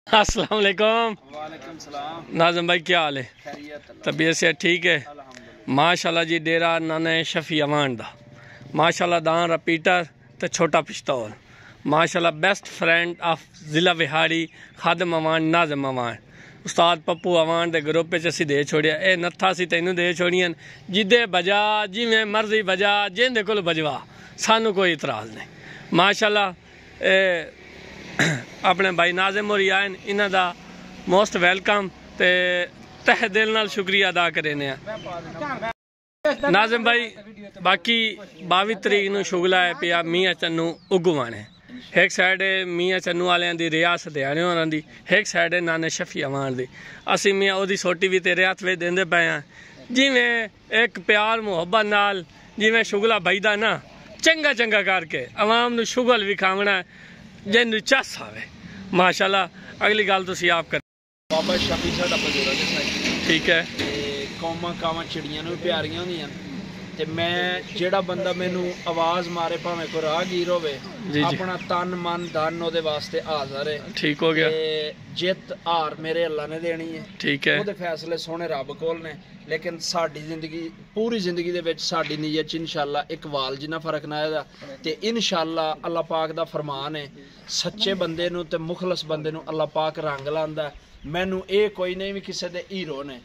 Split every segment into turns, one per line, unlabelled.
अस्सलाम वालेकुम।
वालेकुम सलाम।
नाज़िम भाई क्या हाल है? तबीयत से ठीक है? माशाल्लाह जी। डेरा नाने शफी अवान दा माशाल्लाह दान रिपीटर तो छोटा पिस्तौल माशाल्लाह बेस्ट फ्रेंड ऑफ ज़िला विहाड़ी खादम अवान नाज़िम अवान उस्ताद पप्पू अवान दे ग्रुप असी दे छोड़िया। ए नत्था सी तेनू दे छोड़ियन जिदे बजा जिमें मर्जी बजा जिंदे कोल बजवा सानू कोई इतराज़ नहीं। माशाल्लाह अपने भाई नाज़िम होरी आए इन्हां दा मोस्ट वेलकम ते तह दिल नाल शुक्रिया अदा करेने। नाज़िम भाई बाकी 22 तरीक नूं शुगला है पिया मियाँ चन्नू उगवाने। एक साइड है मियाँ चन्नू वालियां दी रियासत हरियाणे होरां दी, एक साइड है नाने शफी अवान दी। असी मियाँ ओदी सोटी भी तेरे हथ विच देंदे पए हां जिवें एक प्यार मुहब्बत नाल जिवें शुगला बईदा ना चंगा चंगा करके अवाम नूं शुगल विखावना जिन्नू चस आवे। माशाल्लाह अगली गल तुसीं आप कर।
बाबा शफी साडा बजुर्ग है,
ठीक है।
कौमां कावां चिड़ियां नूं प्यारियां होंदियां ते मैं जेड़ा बंदा मैनू आवाज़ मारे भावें कोई राहगीर होवे अपना तन मन धन ओदे वास्ते हाज़र है।
ठीक हो गया।
जित हार मेरे अल्लाह ने देनी है,
ठीक है।
ओदे फैसले सोहने रब कोल ने, लेकिन साडी जिंदगी पूरी जिंदगी दे विच साडी नीयत च इंशाअल्लाह एक वाल जिन्ना फर्क ना आएगा ते इंशाअल्लाह अल्लाह पाक दा फरमान है सच्चे बंदे नू ते मुखलस बंदे नू अल्लाह पाक रंग लांदा। मैनू ये कोई नहीं भी किसी दे हीरो ने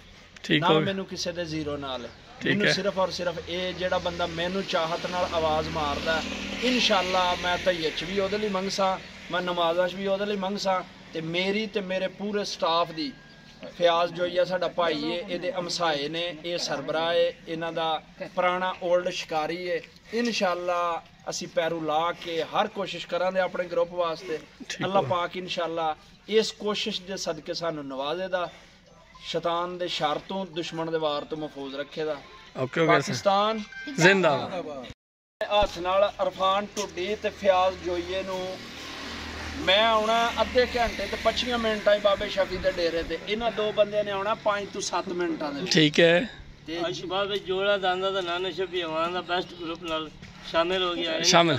ना मैनू किसी दे जीरो नाल मैनू सिर्फ और सिर्फ ये जेड़ा बंदा मैनू चाहत नाल आवाज़ मारदा इंशाअल्लाह मैं तैयत च भी ओहदे लई मंगसा, मैं नमाज़ां च भी ओहदे लई मंगसा ते मेरी ते मेरे पूरे स्टाफ दी फयाज जोइया साडा भाई है, ये हमसाए ने, ये सरबराह है, इन्हां दा पुराना ओल्ड शिकारी है। इंशाअल्लाह असी पैरू ला के हर कोशिश करांगे अपने ग्रुप वास्ते। अल्लाह पाक इंशाअल्लाह इस कोशिश दे सदके सानू नवाजेदा, शैतान दे शर तो दुश्मन दे वार तो महफूज रखेगा। पाकिस्तान
जिंदाबाद।
हथ नाल अरफान टुड्डी ते फयाज जोइये नू मैं आना अद्धे घंटे ते 25 मिनटां बाबे शफी दे डेरे ते इन्हां दो बंदे ने आना 5 तो 7 मिनटां दे। ठीक है। ते
अशबाब जोड़ा दांदा दा नाना शफी अवान दा बेस्ट ग्रुप नाल शामिल हो गया है। शामिल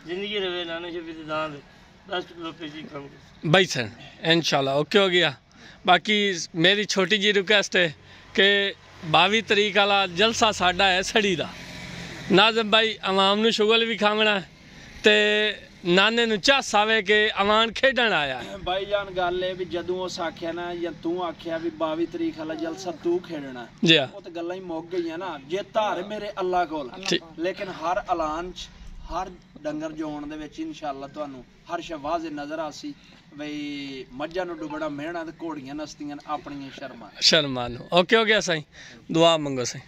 जिंदगी रवे नाना शफी दे दांद बेस्ट ग्रुप जी कम भाई सर इंशाल्लाह ओके हो गया। बाकी मेरी छोटी जी रिक्वेस्ट है कि 22 तरीक वाला जलसा साडा है सड़ी दा। नाज़िम भाई अवाम नू शुगल भी खावना ते नाने नू चस आवे कि अवान खेडन आया है।
भाई जान गल है भी जदों उस आख्या ना या तू आख्या भी 22 तरीक वाला जलसा तू खेडना
जी
वो तो गल्लां ही मुक गईयां ना। जे धार मेरे अल्लाह कोल, लेकिन हर ऐलान च हर डंगर जोन दे विच इंशाअल्लाह तुहानू हर शै वाज़े नजर आसी बई मज्जां नू डुबड़ा मेहना ते घोड़ियां नस्तियां अपनी शर्मा नू।
ओके हो गया साईं, दुआ मंगो साईं।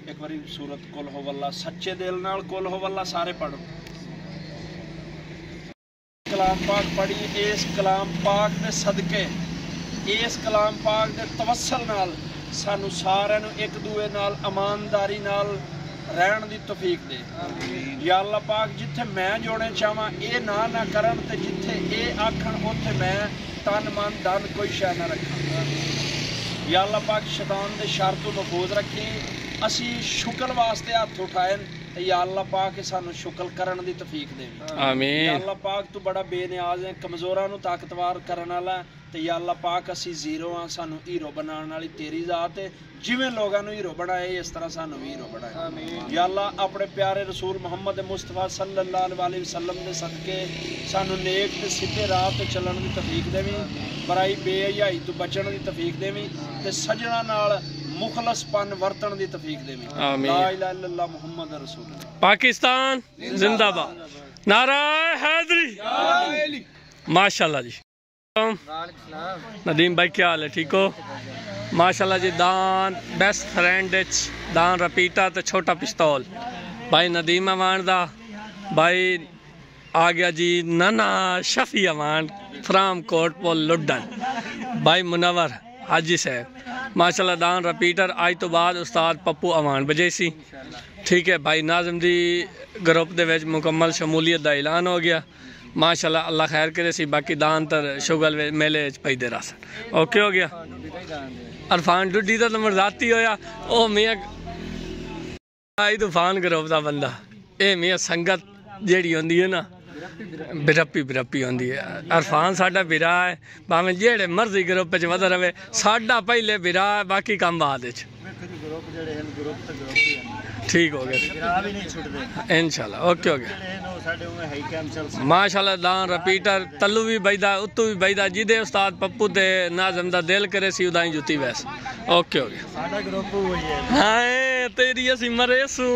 एक बारी सूरत कुल हो वल्ला सच्चे दिल नाल कुल हो वल्ला सारे पढ़ो। कलाम पाक पढ़ी, इस कलाम पाक दे सदके इस कलाम पाक दे तवस्सल नाल सानू सारिਆਂ ਨੂੰ एक दूए नाल ईमानदारी नाल रहन दी तौफीक दे। या अल्लाह पाक जिथे मैं जोड़े चाहां ये ना करन ते जिथे ये आखण उत्थे मैं तन मन धन कोई शै ना रखां। या अल्लाह पाक शैतान दे शर तो महफूज रखी। असी शुक्र वास्ते हाथ उठाए या अल्लाह पाक सानू शुक्र करन दी तौफीक दे। आमीन। या अल्लाह पाक तू बड़ा बेनियाज है, कमजोरां नू ताकतवर करन वाला ते या अल्लाह पाक असी जीरो हां, सानू हीरो बनाने वाली तेरी जात है। जिवें लोगां नू हीरो बनाए इस तरह सानू भी हीरो बनाए। आमीन। या अल्लाह अपने प्यारे रसूल मुहम्मद मुस्तफा सल्लल्लाहु अलैहि वसल्लम दे सदके सानू नेक ते सीधे राह ते चलण दी तौफीक देवी, बुराई बेहयाई तो बचण दी तौफीक देवी ते सजना नाल मुखलसपन वर्तन दी तौफीक देवी। आमीन। ला इलाहा इल्लल्लाह मुहम्मद रसूलुल्लाह।
पाकिस्तान जिंदाबाद। नारा हैदरी। माशाल्लाह जी। नदीम भाई क्या हाल है? ठीक हो? माशाल्लाह जी। दान बेस्ट फ्रेंड दान रिपीटर तो छोटा पिस्तौल भाई नदीम अवान दा भाई आ गया जी। नाना शफी अवान फ्राम कोटपुल लुडन भाई मुनवर हाजी साहब माशाल्लाह दान रिपीटर आज तो बाद उस्ताद पप्पू अवान बजेसी। ठीक है भाई नाज़िम दी ग्रुप दे विच मुकम्मल शमूलियत का ऐलान हो गया। माशाल्लाह अल्लाह खैर करे सी बाकी दान तर शुगल मेले पैदे रस ओके हो गया अरफान डुडी का तो मरजाती होया ओ मियां आई तूफान ग्रुप का बंदा ए मियां संगत जेड़ी होंदी है ना बिरप्पी होंदी है अरफान साडा बिरा है भावें जेड़े मर्जी ग्रुप च वधा रहे साडा पहले बिरा है बाकी काम बाद ठीक हो गया इंशाल्लाह ओके हो गया माशाल्लाह दान रिपीटर तल्लू भी बजदा उत्तू भी बजदा जिदे उस्ताद पप्पू ते नाज़म दा दिल करे सी उदाई जुती वैस ओके हो गया साडा ग्रुप वही है हाय तेरी असी मरे सू